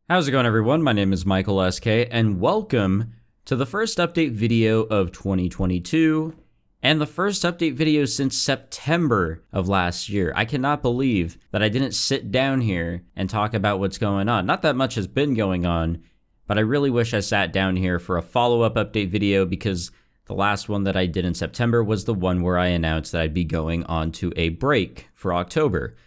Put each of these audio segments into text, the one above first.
How's it going, everyone? My name is Michael SK, and welcome to the first update video of 2022, and the first update video since September of last year. I cannot believe that I didn't sit down here and talk about what's going on. Not that much has been going on, but I really wish I sat down here for a follow-up update video because the last one that I did in September was the one where I announced that I'd be going on to a break for October.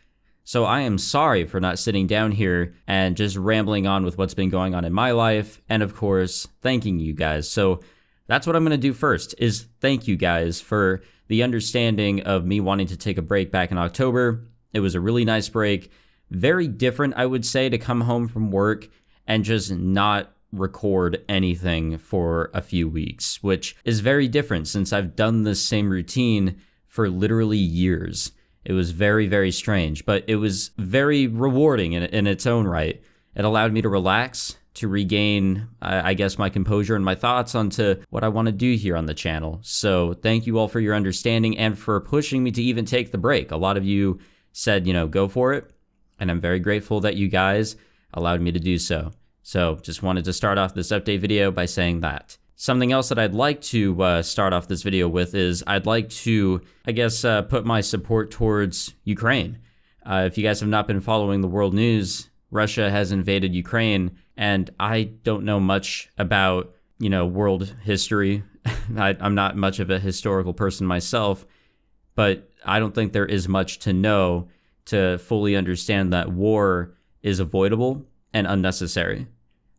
So I am sorry for not sitting down here and just rambling on with what's been going on in my life, and of course, thanking you guys. So that's what I'm going to do first, is thank you guys for the understanding of me wanting to take a break back in October. It was a really nice break. Very different, I would say, to come home from work and just not record anything for a few weeks, which is very different since I've done this same routine for literally years. It was very, very strange, but it was very rewarding in its own right. It allowed me to relax, to regain, I guess, my composure and my thoughts onto what I want to do here on the channel. So thank you all for your understanding and for pushing me to even take the break. A lot of you said, go for it, and I'm very grateful that you guys allowed me to do so. So just wanted to start off this update video by saying that. Something else that I'd like to start off this video with is I'd like to, put my support towards Ukraine. If you guys have not been following the world news, Russia has invaded Ukraine, and I don't know much about, world history. I'm not much of a historical person myself, but I don't think there is much to know to fully understand that war is avoidable and unnecessary.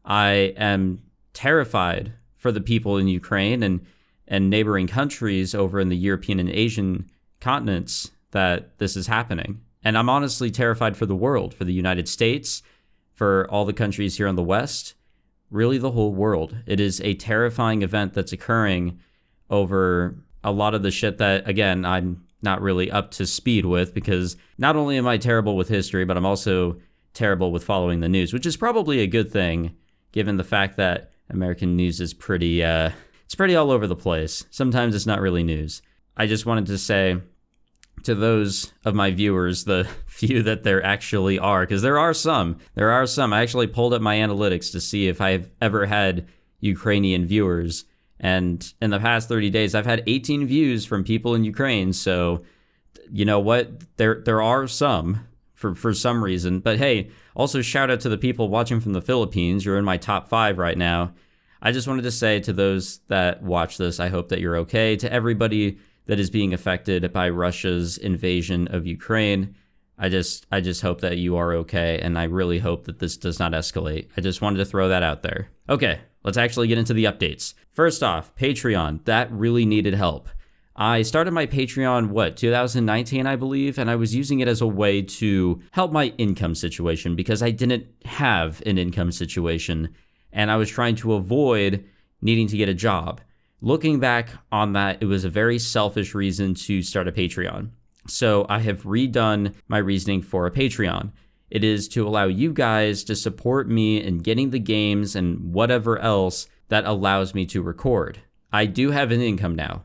I am terrified for the people in Ukraine and neighboring countries over in the European and Asian continents that this is happening. And I'm honestly terrified for the world, for the United States, for all the countries here in the West, really the whole world. It is a terrifying event that's occurring over a lot of the shit that, again, I'm not really up to speed with, because not only am I terrible with history, but I'm also terrible with following the news, which is probably a good thing, given the fact that American news is pretty all over the place. Sometimes it's not really news. I just wanted to say to those of my viewers, the few that there actually are, because there are some. I actually pulled up my analytics to see if I've ever had Ukrainian viewers. And in the past 30 days, I've had 18 views from people in Ukraine. So you know what? There are some for some reason. But hey, also shout out to the people watching from the Philippines. You're in my top 5 right now. I just wanted to say to those that watch this, I hope that you're okay. To everybody that is being affected by Russia's invasion of Ukraine, I just hope that you are okay, and I really hope that this does not escalate. I just wanted to throw that out there. Okay, let's actually get into the updates. First off, Patreon. That really needed help. I started my Patreon, 2019, I believe, and I was using it as a way to help my income situation because I didn't have an income situation, and I was trying to avoid needing to get a job. Looking back on that, it was a very selfish reason to start a Patreon. So I have redone my reasoning for a Patreon. It is to allow you guys to support me in getting the games and whatever else that allows me to record. I do have an income now.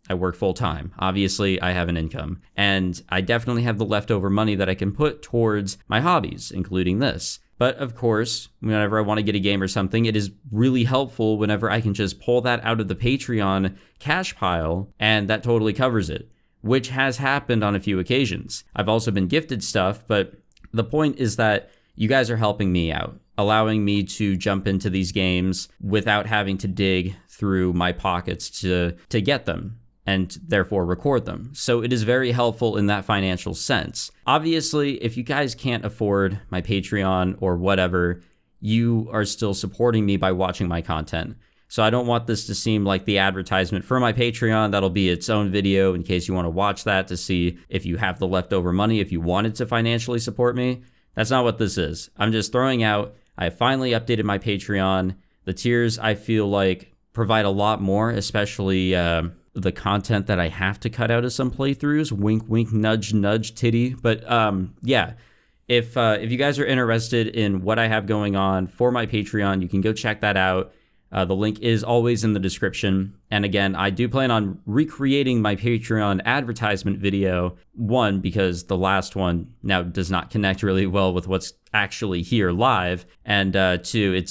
I work full time. Obviously, I have an income, and I definitely have the leftover money that I can put towards my hobbies, including this. But of course, whenever I want to get a game or something, it is really helpful whenever I can just pull that out of the Patreon cash pile, and that totally covers it, which has happened on a few occasions. I've also been gifted stuff, but the point is that you guys are helping me out, allowing me to jump into these games without having to dig through my pockets to get them, and therefore record them. So it is very helpful in that financial sense. Obviously, if you guys can't afford my Patreon or whatever, you are still supporting me by watching my content. So I don't want this to seem like the advertisement for my Patreon. That'll be its own video in case you want to watch that to see if you have the leftover money, if you wanted to financially support me. That's not what this is. I'm just throwing out, I finally updated my Patreon. The tiers, I feel like, provide a lot more, especially the content that I have to cut out of some playthroughs. Wink, wink, nudge, nudge, titty. But yeah, if you guys are interested in what I have going on for my Patreon, you can go check that out. The link is always in the description. And again, I do plan on recreating my Patreon advertisement video. One, because the last one now does not connect really well with what's actually here live. And two,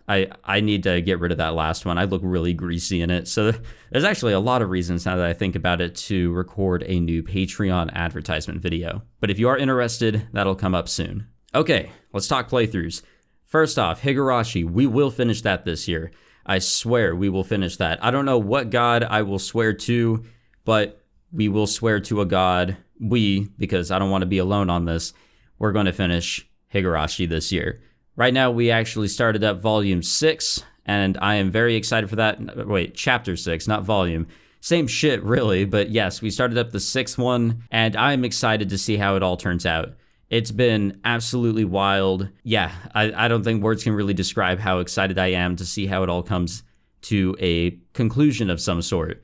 I need to get rid of that last one. I look really greasy in it. So there's actually a lot of reasons now that I think about it to record a new Patreon advertisement video. But if you are interested, that'll come up soon. Okay, let's talk playthroughs. First off, Higurashi, we will finish that this year. I swear we will finish that. I don't know what god I will swear to, but we will swear to a god. Because I don't want to be alone on this, we're going to finish Higurashi this year. Right now, we actually started up Volume 6, and I am very excited for that. Wait, Chapter 6, not Volume. Same shit, really, but yes, we started up the 6th one, and I'm excited to see how it all turns out. It's been absolutely wild. Yeah, I don't think words can really describe how excited I am to see how it all comes to a conclusion of some sort,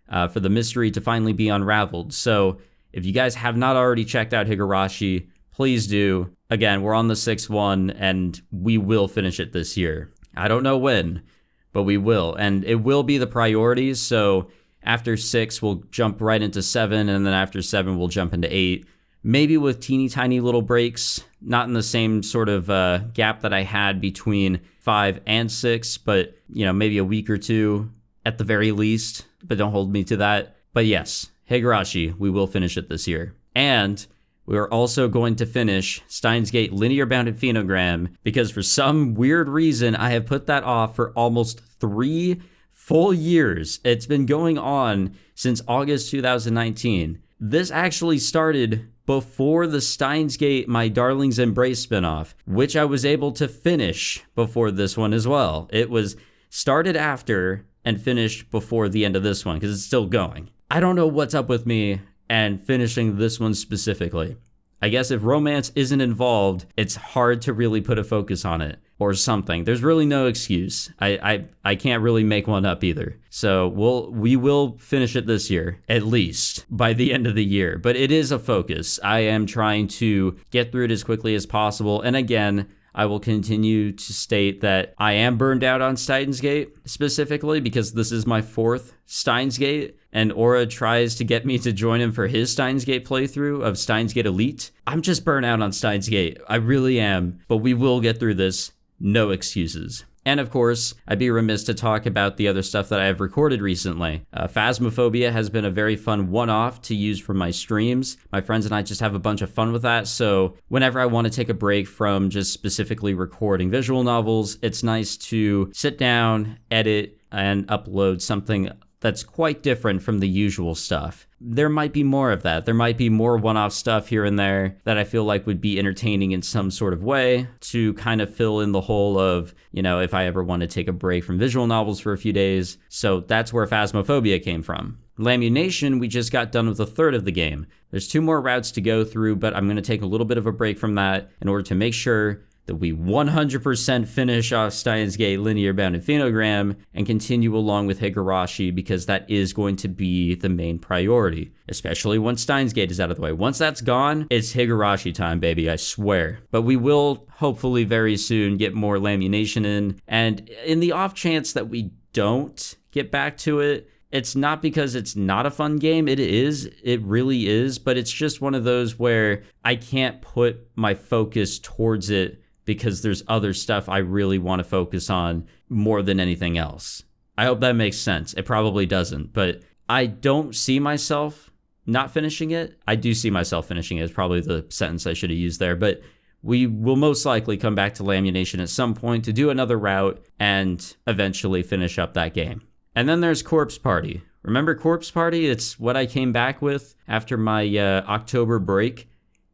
for the mystery to finally be unraveled. So if you guys have not already checked out Higurashi, please do. Again, we're on the 6th one, and we will finish it this year. I don't know when, but we will. And it will be the priorities, so after 6, we'll jump right into 7, and then after 7, we'll jump into 8. Maybe with teeny tiny little breaks, not in the same sort of gap that I had between 5 and 6, but, maybe a week or two at the very least, but don't hold me to that. But yes, Higurashi, we will finish it this year. And we are also going to finish Steins Gate Linear Bounded Phenogram, because for some weird reason, I have put that off for almost 3 full years. It's been going on since August 2019. This actually started before the Steins Gate My Darling's Embrace spinoff, which I was able to finish before this one as well. It was started after and finished before the end of this one, because it's still going. I don't know what's up with me and finishing this one specifically. I guess if romance isn't involved, it's hard to really put a focus on it or something. There's really no excuse. I can't really make one up either. So we will finish it this year, at least by the end of the year. But it is a focus. I am trying to get through it as quickly as possible. And again, I will continue to state that I am burned out on Steins Gate specifically because this is my 4th Steins Gate, and Aura tries to get me to join him for his Steins Gate playthrough of Steins Gate Elite. I'm just burnt out on Steins Gate. I really am, but we will get through this. No excuses. And of course, I'd be remiss to talk about the other stuff that I have recorded recently. Phasmophobia has been a very fun one-off to use for my streams. My friends and I just have a bunch of fun with that, so whenever I want to take a break from just specifically recording visual novels, it's nice to sit down, edit, and upload something that's quite different from the usual stuff. There might be more of that. There might be more one-off stuff here and there that I feel like would be entertaining in some sort of way to kind of fill in the hole of, if I ever want to take a break from visual novels for a few days. So that's where Phasmophobia came from. Lamunation, we just got done with 1/3 of the game. There's 2 more routes to go through, but I'm going to take a little bit of a break from that in order to make sure that we 100% finish off Steins Gate Linear Bounded Phenogram and continue along with Higurashi, because that is going to be the main priority, especially once Steins Gate is out of the way. Once that's gone, it's Higurashi time, baby, I swear. But we will hopefully very soon get more Lamunation in, and in the off chance that we don't get back to it, it's not because it's not a fun game. It is. It really is. But it's just one of those where I can't put my focus towards it because there's other stuff I really want to focus on more than anything else. I hope that makes sense. It probably doesn't, but I don't see myself not finishing it. I do see myself finishing it is probably the sentence I should have used there, but we will most likely come back to Lamunation at some point to do another route and eventually finish up that game. And then there's Corpse Party. Remember Corpse Party? It's what I came back with after my October break.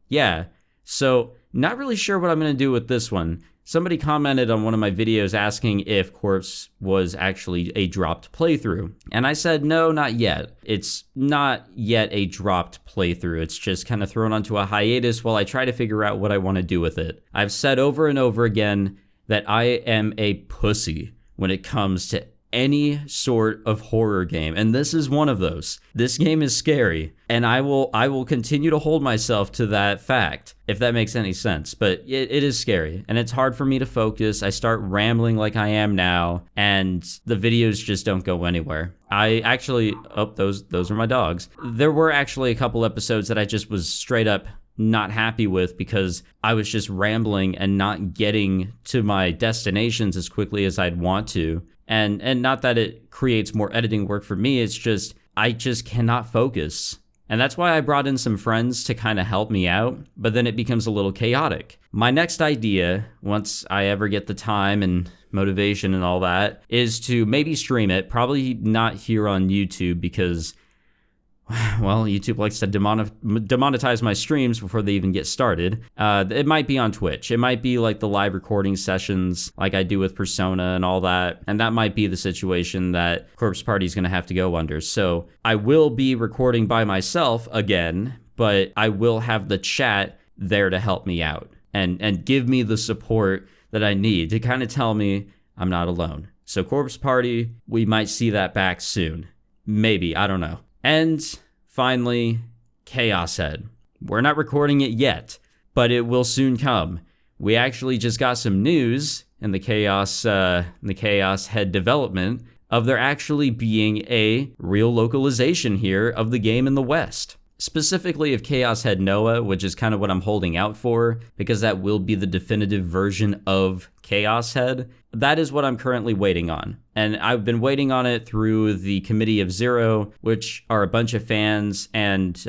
Yeah, so not really sure what I'm going to do with this one. Somebody commented on one of my videos asking if Corpse was actually a dropped playthrough. And I said, no, not yet. It's not yet a dropped playthrough. It's just kind of thrown onto a hiatus while I try to figure out what I want to do with it. I've said over and over again that I am a pussy when it comes to any sort of horror game, and this is one of those. This game is scary, and I will continue to hold myself to that fact, if that makes any sense. But it is scary, and it's hard for me to focus. I start rambling like I am now, and the videos just don't go anywhere. I actually, those are my dogs. There were actually a couple episodes that I just was straight up not happy with because I was just rambling and not getting to my destinations as quickly as I'd want to. And not that it creates more editing work for me, it's just, I just cannot focus. And that's why I brought in some friends to kind of help me out, but then it becomes a little chaotic. My next idea, once I ever get the time and motivation and all that, is to maybe stream it, probably not here on YouTube because, well, YouTube likes to demonetize my streams before they even get started. It might be on Twitch. It might be like the live recording sessions like I do with Persona and all that. And that might be the situation that Corpse Party is going to have to go under. So I will be recording by myself again, but I will have the chat there to help me out and give me the support that I need to kind of tell me I'm not alone. So Corpse Party, we might see that back soon. Maybe, I don't know. And finally, Chaos Head. We're not recording it yet, but it will soon come. We actually just got some news in the Chaos Head development of there actually being a real localization here of the game in the West. Specifically of Chaos Head Noah, which is kind of what I'm holding out for, because that will be the definitive version of Chaos Head. That is what I'm currently waiting on. And I've been waiting on it through the Committee of Zero, which are a bunch of fans and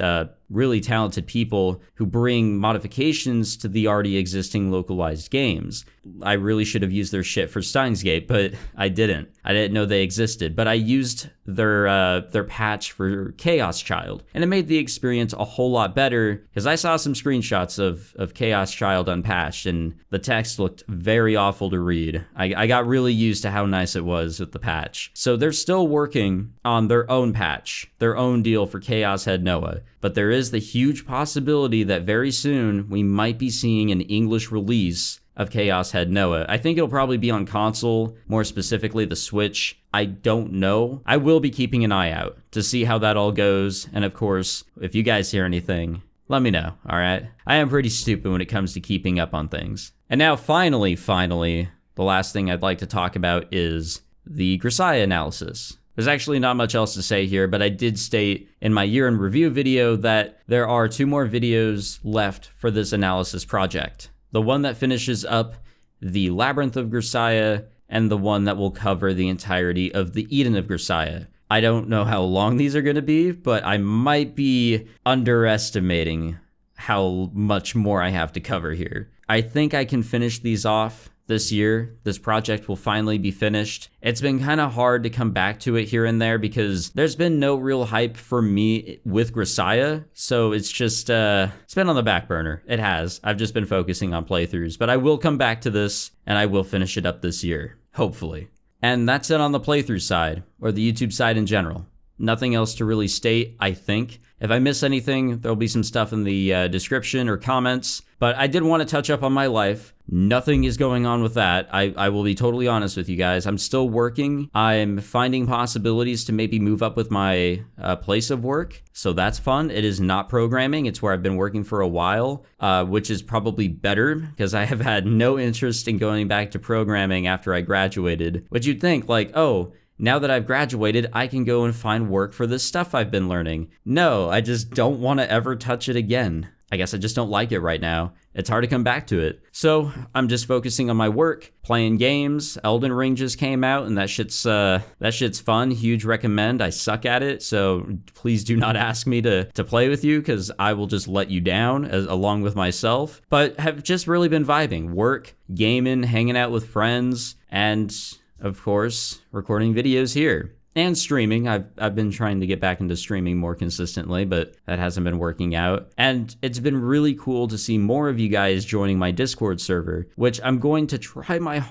really talented people who bring modifications to the already existing localized games. I really should have used their shit for Steins Gate, but I didn't. I didn't know they existed, but I used their patch for Chaos Child, and it made the experience a whole lot better because I saw some screenshots of Chaos Child unpatched, and the text looked very awful to read. I got really used to how nice it was with the patch. So they're still working on their own patch, their own deal for Chaos Head Noah. But there is the huge possibility that very soon we might be seeing an English release of Chaos Head Noah. I think it'll probably be on console, more specifically the Switch. I don't know. I will be keeping an eye out to see how that all goes. And of course, if you guys hear anything, let me know, all right? I am pretty stupid when it comes to keeping up on things. And now finally, the last thing I'd like to talk about is the Grisaia analysis. There's actually not much else to say here, but I did state in my year in review video that there are 2 more videos left for this analysis project. The one that finishes up the Labyrinth of Grisaia and the one that will cover the entirety of the Eden of Grisaia. I don't know how long these are going to be, but I might be underestimating how much more I have to cover here. I think I can finish these off this year. This project will finally be finished. It's been kind of hard to come back to it here and there because there's been no real hype for me with Grisaia, so it's just it's been on the back burner. It has. I've just been focusing on playthroughs, but I will come back to this and I will finish it up this year, hopefully. And that's it on the playthrough side, or the YouTube side in general. Nothing else to really state, I think. If I miss anything, there'll be some stuff in the description or comments. But I did want to touch up on my life. Nothing is going on with that. I will be totally honest with you guys. I'm still working. I'm finding possibilities to maybe move up with my place of work. So that's fun. It is not programming. It's where I've been working for a while, which is probably better because I have had no interest in going back to programming after I graduated. But you'd think like, oh, now that I've graduated, I can go and find work for this stuff I've been learning. No, I just don't want to ever touch it again. I guess I just don't like it right now. It's hard to come back to it. So I'm just focusing on my work, playing games. Elden Ring just came out and that shit's fun. Huge recommend. I suck at it, so please do not ask me to play with you because I will just let you down along with myself. But have just really been vibing. Work, gaming, hanging out with friends, and of course, recording videos here. And streaming. I've been trying to get back into streaming more consistently, but that hasn't been working out. And it's been really cool to see more of you guys joining my Discord server, which I'm going to try my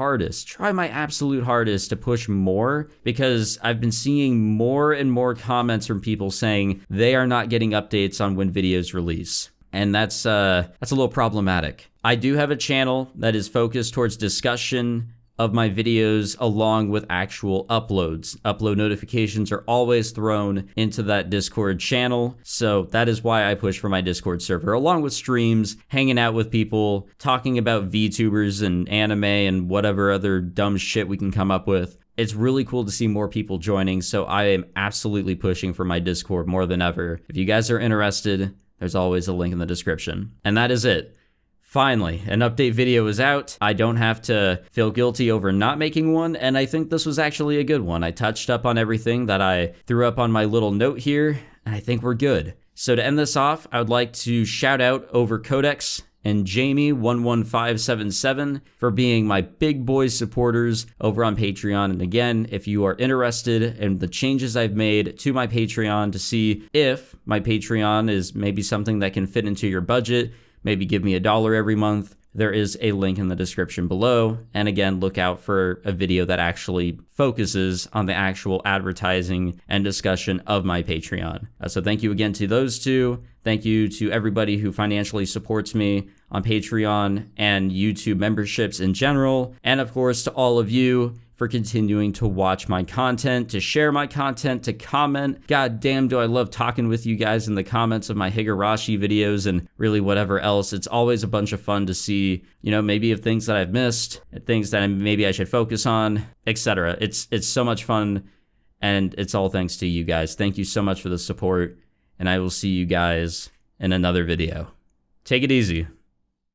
absolute hardest to push more, because I've been seeing more and more comments from people saying they are not getting updates on when videos release. And that's a little problematic. I do have a channel that is focused towards discussion of my videos along with actual uploads. Upload notifications are always thrown into that Discord channel, so that is why I push for my Discord server, along with streams, hanging out with people, talking about VTubers and anime and whatever other dumb shit we can come up with. It's really cool to see more people joining, so I am absolutely pushing for my Discord more than ever. If you guys are interested, there's always a link in the description. And that is it. Finally, an update video is out. I don't have to feel guilty over not making one, and I think this was actually a good one. I touched up on everything that I threw up on my little note here, and I think we're good. So to end this off, I would like to shout out over Codex and Jamie11577 for being my big boy supporters over on Patreon. And again, if you are interested in the changes I've made to my Patreon to see if my Patreon is maybe something that can fit into your budget, maybe give me $1 every month, there is a link in the description below. And again, look out for a video that actually focuses on the actual advertising and discussion of my Patreon. So thank you again to those two. Thank you to everybody who financially supports me on Patreon and YouTube memberships in general. And of course, to all of you for continuing to watch my content, to share my content, to comment. God damn, do I love talking with you guys in the comments of my Higurashi videos and really whatever else. It's always a bunch of fun to see, you know, maybe of things that I've missed, things that maybe I should focus on, etc. It's so much fun, and it's all thanks to you guys. Thank you so much for the support, and I will see you guys in another video. Take it easy.